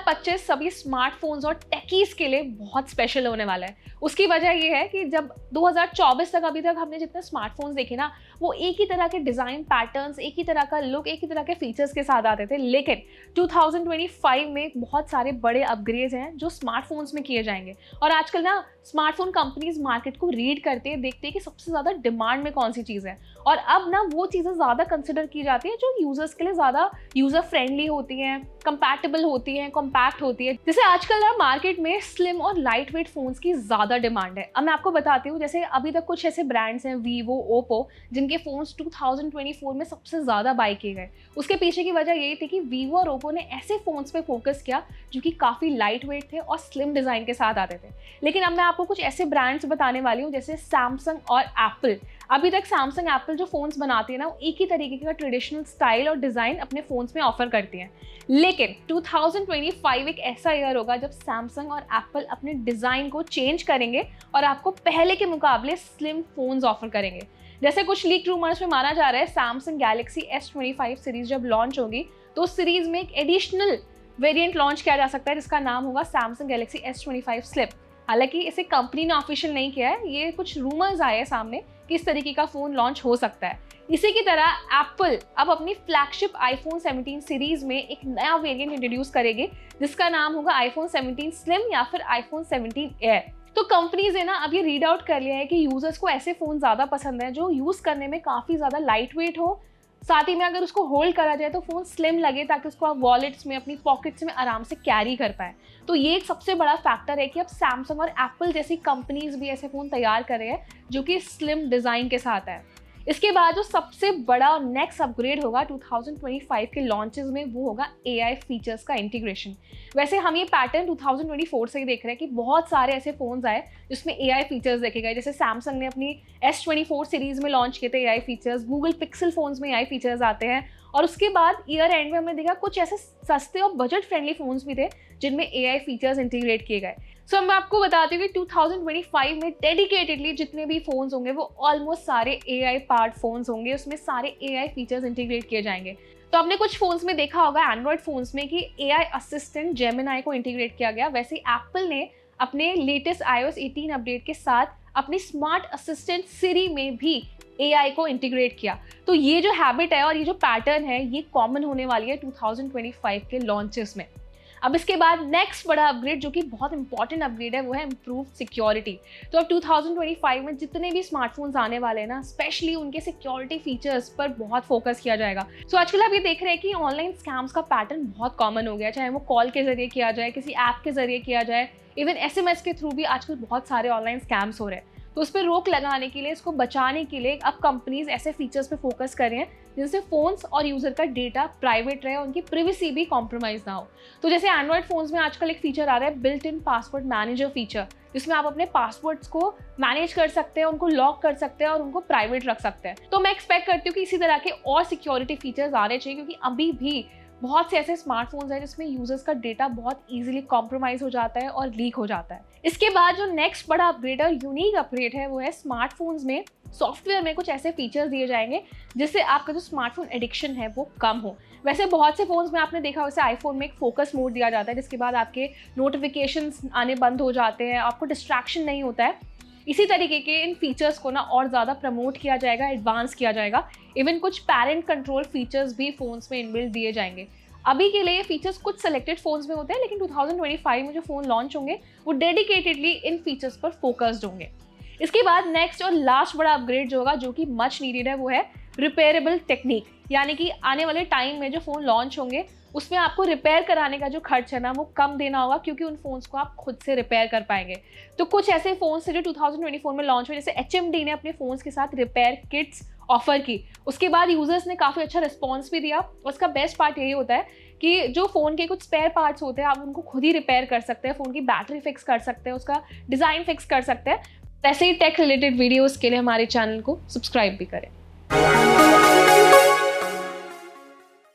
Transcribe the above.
2025 सभी स्मार्टफोन्स और टेकीज के लिए बहुत स्पेशल होने वाला है। उसकी वजह ये है कि जब 2024 तक अभी तक हमने जितने स्मार्टफोन्स देखे ना, वो एक ही तरह के डिज़ाइन पैटर्न्स, एक ही तरह का लुक, एक ही तरह के फीचर्स के साथ आते थे। लेकिन 2025 में बहुत सारे बड़े अपग्रेड्स हैं जो स्मार्टफोन्स में किए जाएंगे। और आजकल ना स्मार्टफोन कंपनीज मार्केट को रीड करते हैं, देखते हैं कि सबसे ज़्यादा डिमांड में कौन सी चीज़ है, और अब ना वो चीज़ें ज़्यादा कंसिडर की जाती है जो यूजर्स के लिए ज़्यादा यूजर फ्रेंडली होती हैं, कंपैटिबल होती हैं, कॉम्पैक्ट होती है। जैसे आजकल ना मार्केट में स्लिम और लाइट वेट फोन्स की ज़्यादा डिमांड है। अब मैं आपको बताती हूँ, जैसे अभी तक कुछ ऐसे ब्रांड्स हैं वीवो, ओप्पो, जिनके फ़ोन्स 2024 में सबसे ज़्यादा बाई किए गए। उसके पीछे की वजह यही थी कि वीवो और ओप्पो ने ऐसे फ़ोन्स पे फोकस किया जो कि काफ़ी लाइट वेट थे और स्लिम डिज़ाइन के साथ आते थे। लेकिन अब मैं आपको कुछ ऐसे ब्रांड्स बताने वाली हूँ जैसे सैमसंग और एप्पल। अभी तक सैमसंग एप्पल जो फ़ोन्स बनाती है ना, वो एक ही तरीके का ट्रेडिशनल स्टाइल और डिज़ाइन अपने फ़ोन्स में ऑफर करती हैं। लेकिन 2025 एक ऐसा ईयर होगा जब सैमसंग और एप्पल अपने डिज़ाइन को चेंज करेंगे और आपको पहले के मुकाबले स्लिम फ़ोन्स ऑफर करेंगे। जैसे कुछ लीक रूमर्स में माना जा रहा है सैमसंग गैलेक्सी S25 सीरीज जब लॉन्च होगी तो उस सीरीज में एक एडिशनल वेरिएंट लॉन्च किया जा सकता है जिसका नाम होगा सैमसंग गैलेक्सी S25 स्लिम। हालांकि इसे कंपनी ने ऑफिशियल नहीं किया है, ये कुछ रूमर्स आए हैं सामने कि इस तरीके का फ़ोन लॉन्च हो सकता है। इसी की तरह एप्पल अब अपनी फ्लैगशिप आईफोन 17 सीरीज में एक नया वेरिएंट इंट्रोड्यूस करेगी जिसका नाम होगा आईफोन 17 स्लिम या फिर आईफोन 17 एयर। तो कंपनीज ने ना अब ये रीड आउट कर लिया है कि यूजर्स को ऐसे फ़ोन ज़्यादा पसंद है जो यूज़ करने में काफ़ी ज़्यादा लाइट वेट हो, साथ ही में अगर उसको होल्ड करा जाए तो फ़ोन स्लिम लगे ताकि उसको आप वॉलेट्स में, अपनी पॉकेट्स में आराम से कैरी कर पाए। तो ये एक सबसे बड़ा फैक्टर है कि अब सैमसंग और एप्पल जैसी कंपनीज भी ऐसे फ़ोन तैयार कर रहे हैं जो कि स्लिम डिज़ाइन के साथ है। इसके बाद जो सबसे बड़ा और नेक्स्ट अपग्रेड होगा 2025 के लॉन्चेस में, वो होगा AI फीचर्स का इंटीग्रेशन। वैसे हम ये पैटर्न 2024 से ही देख रहे हैं कि बहुत सारे ऐसे फ़ोन्स आए जिसमें AI फीचर्स देखे गए। जैसे सैमसंग ने अपनी S24 सीरीज़ में लॉन्च किए थे AI features, Google pixel phones में AI फीचर्स आते हैं, और उसके बाद ईयर एंड में हमने देखा कुछ ऐसे सस्ते और बजट फ्रेंडली फ़ोन्स भी थे जिनमें AI फीचर्स इंटीग्रेट किए गए। सो मैं आपको बताती हूँ कि 2025 में डेडिकेटेडली जितने भी फ़ोन्स होंगे वो ऑलमोस्ट सारे AI पार्ट फ़ोन्स होंगे, उसमें सारे AI फीचर्स इंटीग्रेट किए जाएंगे। तो आपने कुछ फ़ोन्स में देखा होगा एंड्रॉयड फ़ोन्स में कि AI असिस्टेंट जेमिनी को इंटीग्रेट किया गया, वैसे एप्पल ने अपने लेटेस्ट iOS 18 अपडेट के साथ अपनी स्मार्ट असिस्टेंट सिरी में भी AI को इंटीग्रेट किया। तो ये जो हैबिट है और ये जो पैटर्न है ये कॉमन होने वाली है 2025 के लॉन्चेस में। अब इसके बाद नेक्स्ट बड़ा अपग्रेड जो कि बहुत इंपॉर्टेंट अपग्रेड है वो है इम्प्रूव सिक्योरिटी। तो अब 2025 में जितने भी स्मार्टफोन्स आने वाले हैं ना, स्पेशली उनके सिक्योरिटी फीचर्स पर बहुत फोकस किया जाएगा। सो आजकल आप ये देख रहे हैं कि ऑनलाइन स्कैम्स का पैटर्न बहुत कॉमन हो गया, चाहे वो कॉल के जरिए किया जाए, किसी ऐप के जरिए किया जाए, इवन SMS के थ्रू भी आजकल बहुत सारे ऑनलाइन स्कैम्स हो रहे हैं। तो उस पर रोक लगाने के लिए, इसको बचाने के लिए अब कंपनीज ऐसे फीचर्स पे फोकस कर रहे हैं जिनसे फ़ोन्स और यूज़र का डेटा प्राइवेट रहे और उनकी प्रिवेसी भी कॉम्प्रोमाइज़ ना हो। तो जैसे एंड्रॉयड फ़ोन्स में आजकल एक फीचर आ रहा है built in password manager feature, जिसमें आप अपने पासवर्ड्स को मैनेज कर सकते हैं, उनको लॉक कर सकते हैं और उनको प्राइवेट रख सकते हैं। तो मैं एक्सपेक्ट करती हूँ कि इसी तरह के और सिक्योरिटी फीचर्स आने चाहिए, क्योंकि अभी भी बहुत से ऐसे स्मार्टफोन्स हैं जिसमें यूजर्स का डेटा बहुत इजीली कॉम्प्रोमाइज़ हो जाता है और लीक हो जाता है। इसके बाद जो नेक्स्ट बड़ा अपग्रेड और यूनिक अपग्रेड है वो है स्मार्टफोन्स में सॉफ्टवेयर में कुछ ऐसे फीचर्स दिए जाएंगे जिससे आपका जो स्मार्टफोन एडिक्शन है वो कम हो। वैसे बहुत से फ़ोन्स में आपने देखा, वैसे आईफोन में एक फोकस मोड दिया जाता है जिसके बाद आपके नोटिफिकेशंस आने बंद हो जाते हैं, आपको डिस्ट्रैक्शन नहीं होता है। इसी तरीके के इन फीचर्स को ना और ज़्यादा प्रमोट किया जाएगा, एडवांस किया जाएगा। इवन कुछ पेरेंट कंट्रोल फीचर्स भी फ़ोन्स में इनबिल्ट दिए जाएंगे। अभी के लिए ये फीचर्स कुछ सेलेक्टेड फ़ोन्स में होते हैं, लेकिन 2025 में जो फ़ोन लॉन्च होंगे वो डेडिकेटेडली इन फीचर्स पर फोकस्ड होंगे। इसके बाद नेक्स्ट और लास्ट बड़ा अपग्रेड जो होगा, जो कि मच नीडेड है, वो है रिपेयरेबल टेक्निक। यानी कि आने वाले टाइम में जो फ़ोन लॉन्च होंगे उसमें आपको रिपेयर कराने का जो खर्च है ना वो कम देना होगा, क्योंकि उन फ़ोन्स को आप खुद से रिपेयर कर पाएंगे। तो कुछ ऐसे फ़ोन्स थे जो 2024 में लॉन्च हुए, जैसे HMD ने अपने फ़ोन्स के साथ रिपेयर किट्स ऑफर की। उसके बाद यूजर्स ने काफ़ी अच्छा रिस्पॉन्स भी दिया। उसका बेस्ट पार्ट यही होता है कि जो फ़ोन के कुछ स्पेयर पार्ट्स होते हैं आप उनको खुद ही रिपेयर कर सकते हैं, फ़ोन की बैटरी फिक्स कर सकते हैं, उसका डिज़ाइन फिक्स कर सकते हैं। ऐसे ही टेक रिलेटेड वीडियोज़ के लिए हमारे चैनल को सब्सक्राइब भी करें।